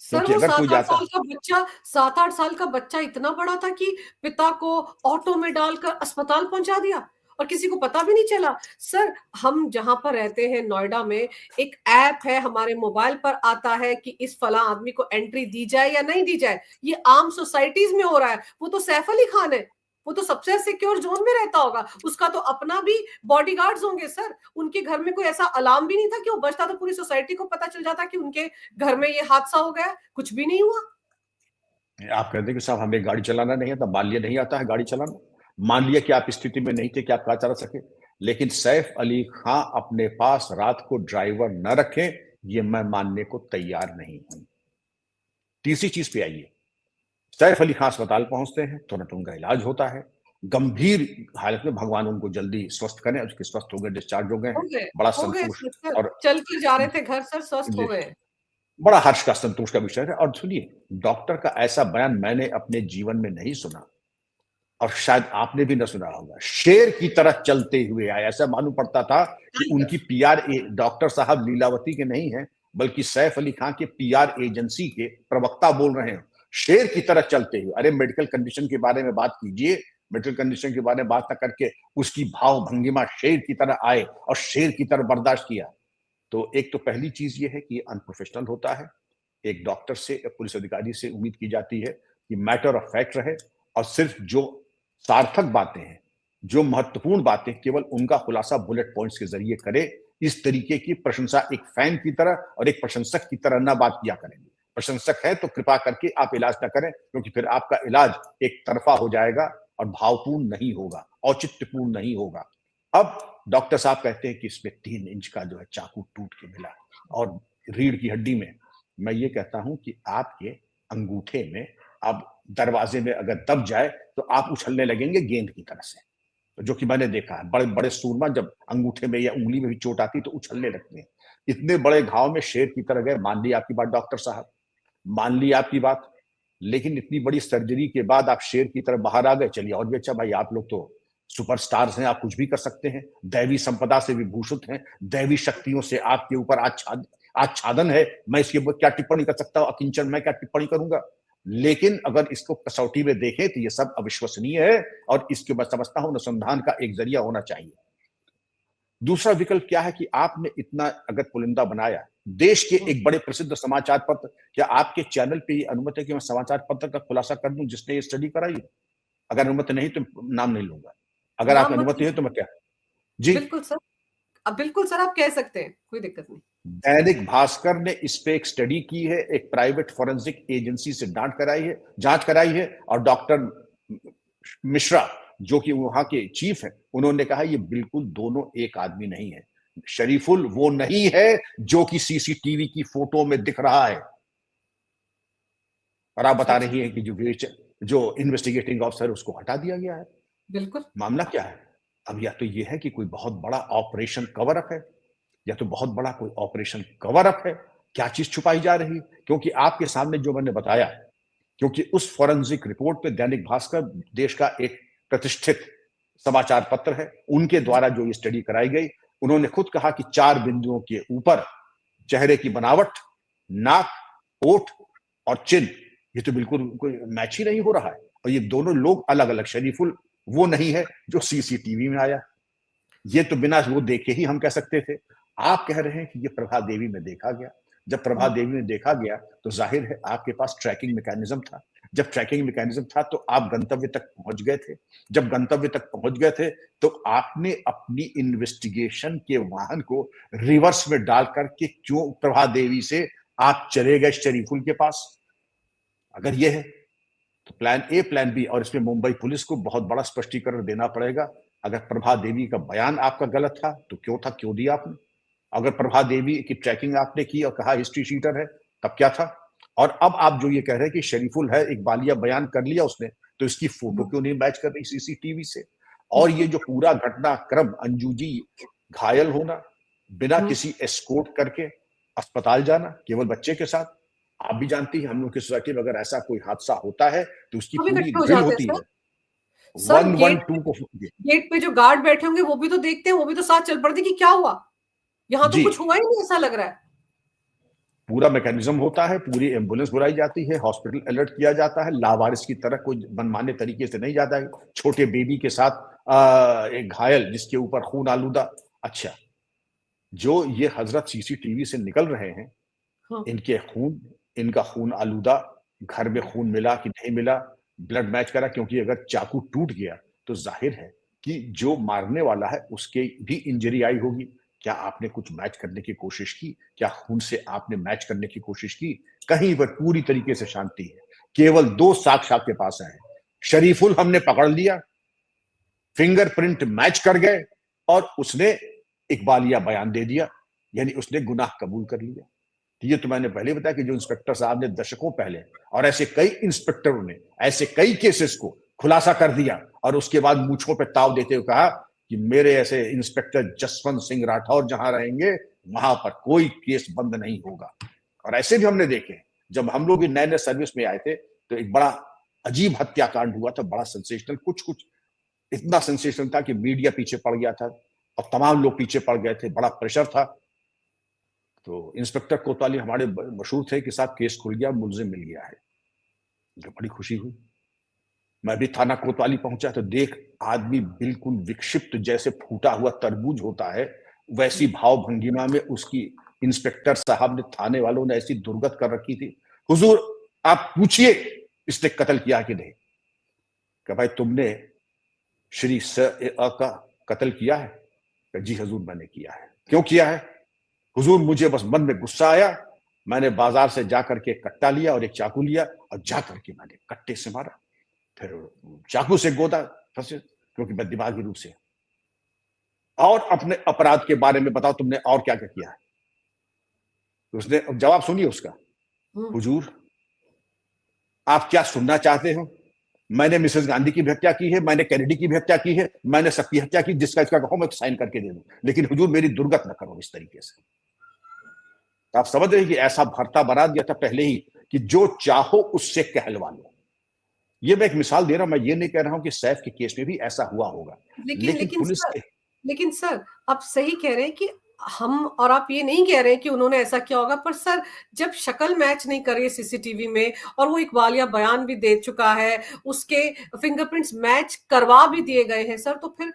Sir क्योंकि वो अगर कोई 7-8 जाता, साल का बच्चा, 7-8 साल का बच्चा इतना बड़ा था कि पिता को ऑटो में डालकर अस्पताल पहुंचा दिया और किसी को पता भी नहीं चला। सर हम जहां पर रहते हैं नोएडा में, एक ऐप है हमारे मोबाइल पर आता है कि इस फला आदमी को एंट्री दी जाए या नहीं दी जाए। ये आम सोसाइटीज में हो रहा है। वो तो सैफ अली खान है, वो तो सबसे सिक्योर जोन में रहता होगा, उसका तो अपना भी बॉडीगार्ड्स होंगे सर। उनके घर में कोई ऐसा अलार्म भी नहीं था कि वो बचता तो पूरी सोसाइटी को पता चल जाता कि उनके घर में ये हादसा हो गया। कुछ भी नहीं हुआ। आप कहते हैं कि साहब हमें गाड़ी चलाना नहीं आता, मान लिया नहीं आता है गाड़ी चलाना, मान लिया कि आप स्थिति में नहीं थे कि आप कार चला सके, लेकिन सैफ अली खां अपने पास रात को ड्राइवर न रखें, ये मैं मानने को तैयार नहीं हूं। तीसरी चीज पे आइए, सैफ अली खां अस्पताल पहुंचते हैं, तुरंत उनका इलाज होता है, गंभीर हालत में, भगवान उनको जल्दी स्वस्थ करें, उसके स्वस्थ हो गए, डिस्चार्ज हो गए हो हैं, गए, बड़ा हो गए संतोष सर, और चल के जा रहे थे घर सर, स्वस्थ हो गए। बड़ा हर्ष का, संतोष का विषय है। और सुनिए, डॉक्टर का ऐसा बयान मैंने अपने जीवन में नहीं सुना, और शायद आपने भी न सुना होगा। शेर की तरह चलते हुए आए, ऐसा मालूम पड़ता था कि उनकी पीआर डॉक्टर साहब लीलावती के नहीं है, बल्कि सैफ अली खां के पीआर एजेंसी के प्रवक्ता बोल रहे हैं, शेर की तरह चलते हुए। अरे मेडिकल कंडीशन के बारे में बात कीजिए, मेडिकल कंडीशन के बारे में बात न करके उसकी भाव भंगिमा शेर की तरह आए और शेर की तरह बर्दाश्त किया। तो एक तो पहली चीज ये है कि ये अनप्रोफेशनल होता है। एक डॉक्टर से, पुलिस अधिकारी से उम्मीद की जाती है कि मैटर ऑफ फैक्ट रहे, और सिर्फ जो सार्थक बातें हैं, जो महत्वपूर्ण बातें, केवल उनका खुलासा बुलेट पॉइंट्स के जरिए करे। इस तरीके की प्रशंसा एक फैन की तरह और एक प्रशंसक की तरह ना बात किया करेंगे। प्रशंसक है तो कृपा करके आप इलाज ना करें, क्योंकि फिर आपका इलाज एक तरफा हो जाएगा और भावपूर्ण नहीं होगा, औचित्यपूर्ण नहीं होगा। अब डॉक्टर साहब कहते हैं कि इसमें 3 इंच का जो है चाकू टूट के मिला, और रीढ़ की हड्डी में। मैं ये कहता हूं कि आपके अंगूठे में अब दरवाजे में अगर दब जाए तो आप उछलने लगेंगे गेंद की तरह से, जो कि मैंने देखा है। बड़े बड़े सूरमा जब अंगूठे में या उंगली में भी चोट आती तो उछलने लगते हैं। इतने बड़े घाव में शेर की तरह गए, मान ली आपकी बात डॉक्टर साहब, मान ली आपकी बात, लेकिन इतनी बड़ी सर्जरी के बाद आप शेर की तरह बाहर आ गए। चलिए और भी अच्छा, भाई आप लोग तो सुपरस्टार्स हैं, आप कुछ भी कर सकते हैं, दैवी संपदा से विभूषित हैं, दैवी शक्तियों से आपके ऊपर आच्छादन है। मैं इसके ऊपर क्या टिप्पणी कर सकता हूं, अकिंचन मैं क्या टिप्पणी करूंगा। लेकिन अगर इसको कसौटी में देखें तो ये सब अविश्वसनीय है, और इसके मैं समझता हूं अनुसंधान का एक जरिया होना चाहिए। दूसरा विकल्प क्या है कि आपने इतना अगर पुलिंदा बनाया, देश के एक बड़े प्रसिद्ध समाचार पत्र, क्या आपके चैनल पे ये अनुमति है कि मैं समाचार पत्र का खुलासा कर दूं जिसने ये स्टडी कराई है? अगर अनुमति नहीं तो नाम नहीं लूंगा, अगर आप नाम मत अनुमति है तो लीजिए। मैं क्या। जी। बिल्कुल सर, अब बिल्कुल सर आप कह सकते हैं, कोई दिक्कत नहीं। दैनिक भास्कर ने इस पे एक स्टडी की है, एक प्राइवेट फॉरेंसिक एजेंसी से जांच कराई है, और डॉक्टर मिश्रा जो कि वहां के चीफ है, उन्होंने कहा ये बिल्कुल दोनों एक आदमी नहीं है। शरीफुल वो नहीं है जो कि सीसीटीवी की फोटो में दिख रहा है। और आप अच्छा बता अच्छा। रही हैं कि जो इन्वेस्टिगेटिंग ऑफिसर उसको हटा दिया गया है। बिल्कुल। मामला क्या है? अब या तो ये है कि कोई बहुत बड़ा ऑपरेशन कवर अप है, या तो बहुत बड़ा कोई ऑपरेशन कवर अप है। क्या चीज छुपाई जा रही है? क्योंकि आपके सामने जो मैंने बताया, क्योंकि उस फॉरेंसिक रिपोर्ट पे दैनिक भास्कर देश का एक प्रतिष्ठित समाचार पत्र है, उनके जी। द्वारा जो ये स्टडी कराई गई, उन्होंने खुद कहा कि 4 बिंदुओं के ऊपर चेहरे की बनावट, नाक, ओठ और चिन, ये तो बिल्कुल कोई मैच ही नहीं हो रहा है। और ये दोनों लोग अलग अलग, शरीफुल वो नहीं है जो सीसीटीवी में आया, ये तो बिना वो देखे ही हम कह सकते थे। आप कह रहे हैं कि ये प्रभा देवी में देखा गया। जब प्रभा देवी में देखा गया तो जाहिर है आपके पास ट्रैकिंग मैकेनिज्म था। जब ट्रैकिंग मैकेनिज्म था तो आप गंतव्य तक पहुंच गए थे। जब गंतव्य तक पहुंच गए थे तो आपने अपनी इन्वेस्टिगेशन के वाहन को रिवर्स में डाल करके क्यों प्रभा देवी से आप चले गए शरीफुल के पास? अगर ये है तो प्लान ए, प्लान बी, और इसमें मुंबई पुलिस को बहुत बड़ा स्पष्टीकरण देना पड़ेगा। अगर प्रभा देवी का बयान आपका गलत था तो क्यों था, क्यों दिया आपने? अगर प्रभा देवी की ट्रैकिंग आपने की और कहा हिस्ट्री शीटर है, तब क्या था? और अब आप जो ये कह रहे हैं कि शरीफुल है, एक बालिया बयान कर लिया उसने, तो इसकी फोटो क्यों नहीं मैच कर रही सीसीटीवी से? और ये जो पूरा घटनाक्रम, अंजू जी घायल होना, बिना किसी एस्कॉर्ट करके अस्पताल जाना केवल बच्चे के साथ, आप भी जानती हैं हम लोग की सोसाइटी में अगर ऐसा कोई हादसा होता है तो उसकी सब पूरी इकट्ठे हो ड्रिल जाते हैं होती सर। है। सर 112 को। गेट पे जो गार्ड बैठे होंगे वो भी तो देखते हैं, वो भी तो साथ चल पड़ते कि क्या हुआ, यहाँ तो जी। कुछ हुआ ही नहीं ऐसा लग रहा है। पूरा मैकेनिज्म होता है, पूरी एम्बुलेंस बुलाई जाती है, हॉस्पिटल अलर्ट किया जाता है, लावारिस की तरह कोई मनमाने तरीके से नहीं जाता है, छोटे बेबी के साथ एक घायल जिसके ऊपर खून आलूदा। अच्छा, जो ये हजरत सीसीटीवी से निकल रहे हैं, हाँ, इनके खून इनका खून आलूदा, घर में खून मिला कि नहीं मिला, ब्लड मैच करा, क्योंकि अगर चाकू टूट गया तो जाहिर है कि जो मारने वाला है उसके भी इंजरी आई होगी। क्या आपने कुछ मैच करने की कोशिश की? क्या खून से आपने मैच करने की कोशिश की? कहीं पर पूरी तरीके से शांति है। केवल 2 साक्ष्य आपके पास आए। शरीफुल हमने पकड़ लिया, फिंगरप्रिंट मैच कर गए और उसने इकबालिया बयान दे दिया, यानी उसने गुनाह कबूल कर लिया। ये तो मैंने पहले बताया कि जो इंस्पेक्टर साहब ने दशकों पहले और ऐसे कई इंस्पेक्टरों ने ऐसे कई केसेस को खुलासा कर दिया और उसके बाद मूंछों पे ताव देते हुए कहा कि मेरे ऐसे इंस्पेक्टर जसवंत सिंह राठौर जहां रहेंगे वहां पर कोई केस बंद नहीं होगा। और ऐसे भी हमने देखे, जब हम लोग भी नए नए सर्विस में आए थे तो एक बड़ा अजीब हत्याकांड हुआ था, बड़ा सेंसेशनल, कुछ कुछ इतना सेंसेशनल था कि मीडिया पीछे पड़ गया था और तमाम लोग पीछे पड़ गए थे, बड़ा प्रेशर था। तो इंस्पेक्टर कोतवाली हमारे मशहूर थे कि साहब केस खुल गया, मुलजिम मिल गया है। मुझे बड़ी खुशी हुई। मैं भी थाना कोतवाली पहुंचा तो देख आदमी बिल्कुल विक्षिप्त, जैसे फूटा हुआ तरबूज होता है वैसी भाव भंगिमा में उसकी इंस्पेक्टर साहब ने, थाने वालों ने ऐसी दुर्गत कर रखी थी। हुजूर आप पूछिए इसने कत्ल किया कि नहीं? कि भाई तुमने श्री स ए अ का कत्ल किया है? कि जी हजूर मैंने किया है। क्यों किया है? हुजूर मुझे बस मन में गुस्सा आया, मैंने बाजार से जाकर के एक कट्टा लिया और एक चाकू लिया और जाकर के मैंने कट्टे से मारा, फिर चाकू से गोदा फंसे, क्योंकि मैं दिमागी रूप से। और अपने अपराध के बारे में बताओ तुमने और क्या क्या किया है? तो उसने जवाब सुनिए उसका, हुँ। हुजूर आप क्या सुनना चाहते हो? मैंने मिसेस गांधी की भी हत्या की है, मैंने कैनेडी की भी हत्या की है, मैंने सबकी हत्या की, जिसका इसका कहो मैं तो साइन करके दे दूं, लेकिन हुजूर मेरी दुर्गत न करो इस तरीके से। आप समझ रहे हैं कि ऐसा भरता बना दिया था पहले ही कि जो चाहो उससे कहलवा लो। ये मैं एक मिसाल दे रहा हूं, मैं ये नहीं कह रहा हूं कि सैफ के केस में भी ऐसा हुआ होगा, लेकिन लेकिन लेकिन पुलिस सर के। लेकिन सर, आप सही कह रहे हैं कि हम और आप ये नहीं कह रहे हैं कि उन्होंने ऐसा किया होगा, पर सर जब शक्ल मैच नहीं कर रही है सीसीटीवी में और वो इकबालिया बयान भी दे चुका है, उसके फिंगरप्रिंट्स मैच करवा भी दिए गए हैं सर, तो फिर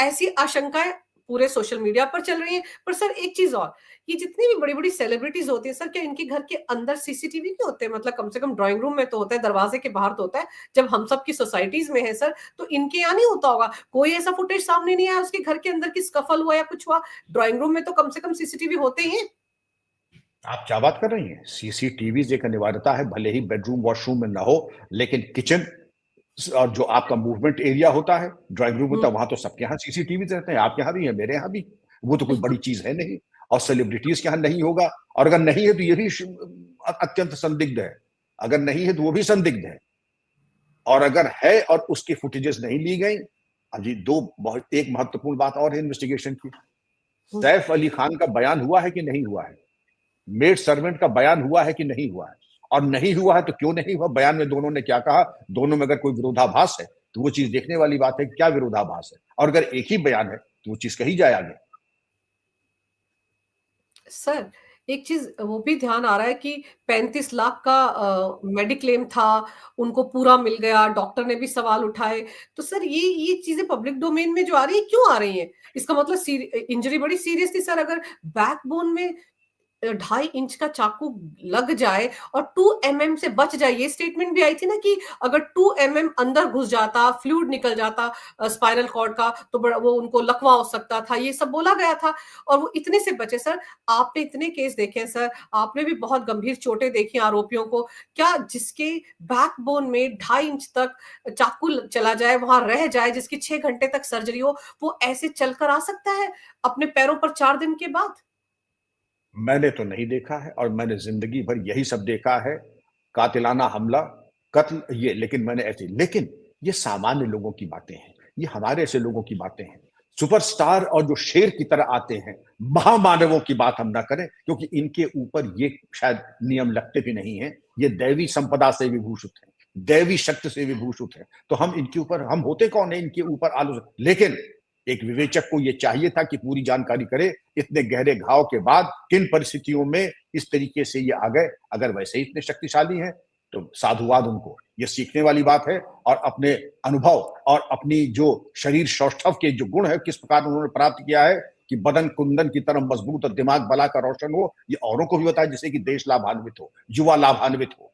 ऐसी आशंकाएँ पूरे सोशल मीडिया पर चल रही हैं। पर सर एक चीज़ और, ये जितनी भी बड़ी-बड़ी सेलिब्रिटीज़ होती हैं सर, क्या इनके घर के अंदर सीसीटीवी नहीं होते? मतलब कम से कम ड्राइंग रूम में तो होता है, दरवाज़े के बाहर तो होता है। जब हम सब की सोसाइटीज़ में है सर, तो इनके यहाँ नहीं होता होगा? कोई ऐसा फुटेज सामने नहीं आया उसके घर के अंदर कि स्कफल हुआ या कुछ हुआ? ड्राइंग रूम में तो कम से कम सीसीटीवी होते ही हैं। आप क्या बात कर रही हैं? सीसीटीवी एक अनिवार्यता है, भले ही बेडरूम वॉशरूम में ना हो, लेकिन किचन और जो आपका मूवमेंट एरिया होता है, ड्राइंग रूम होता हुँ, है, वहां तो सबके यहाँ सीसीटीवी रहते हैं, आपके यहाँ भी है, मेरे यहाँ भी। वो तो कोई बड़ी बिल्कुल। चीज है नहीं। और सेलिब्रिटीज के यहाँ नहीं होगा, और अगर नहीं है तो ये भी अत्यंत संदिग्ध है। अगर नहीं है तो वो भी संदिग्ध है। और अगर है और उसकी फुटेजेस नहीं ली गई, अभी दो बहुत एक महत्वपूर्ण बात और है इन्वेस्टिगेशन की। हुँ, सैफ अली खान का बयान हुआ है कि नहीं हुआ है? मेड सर्वेंट का बयान हुआ है कि नहीं हुआ है? और नहीं हुआ है तो क्यों नहीं हुआ? बयान में दोनों ने क्या कहा? दोनों में अगर कोई विरोधाभास है तो वो चीज देखने वाली बात है कि क्या विरोधाभास है। और अगर एक ही बयान है तो वो चीज कही जाए आगे। सर, एक चीज़ वो भी ध्यान आ रहा है कि 35 लाख का मेडिक्लेम था, उनको पूरा मिल गया, डॉक्टर ने भी सवाल उठाए। तो सर ये चीज़ें पब्लिक डोमेन में जो आ रही है, क्यों आ रही हैं? इसका मतलब इंजरी बड़ी सीरियस थी सर, अगर बैकबोन में 2.5 इंच का चाकू लग जाए और 2 एमएम से बच जाए, ये स्टेटमेंट भी आई थी ना कि अगर 2 एमएम अंदर घुस जाता, फ्लूइड निकल जाता स्पाइनल कॉर्ड का, तो बड़ा वो उनको लकवा हो सकता था, ये सब बोला गया था और वो इतने से बचे सर। आपने इतने केस देखे हैं सर, आपने भी बहुत गंभीर चोटें देखी हैं आरोपियों को। क्या जिसके बैकबोन में 2.5 इंच तक चाकू चला जाए, वहाँ रह जाए, जिसकी 6 घंटे तक सर्जरी हो, वो ऐसे चलकर आ सकता है अपने पैरों पर 4 दिन के बाद? मैंने तो नहीं देखा है, और मैंने जिंदगी भर यही सब देखा है, कातिलाना हमला, कत्ल, ये। लेकिन मैंने ऐसे, लेकिन ये सामान्य लोगों की बातें हैं, ये हमारे ऐसे लोगों की बातें हैं। सुपरस्टार और जो शेर की तरह आते हैं, महामानवों की बात हम ना करें, क्योंकि इनके ऊपर ये शायद नियम लगते भी नहीं है। ये दैवी संपदा से विभूषित है, दैवी शक्ति से विभूषित है, तो हम इनके ऊपर, हम होते कौन है इनके ऊपर आलोचना। लेकिन एक विवेचक को यह चाहिए था कि पूरी जानकारी करे, इतने गहरे घाव के बाद किन परिस्थितियों में इस तरीके से ये आ गए। अगर वैसे ही इतने शक्तिशाली हैं तो साधुवाद उनको, ये सीखने वाली बात है। और अपने अनुभव और अपनी जो शरीर सौष्ठव के जो गुण है, किस प्रकार उन्होंने प्राप्त किया है कि बदन कुंदन की तरह मजबूत और दिमाग भला का रोशन हो, ये औरों को भी बताया, जिससे कि देश लाभान्वित हो, युवा लाभान्वित हो।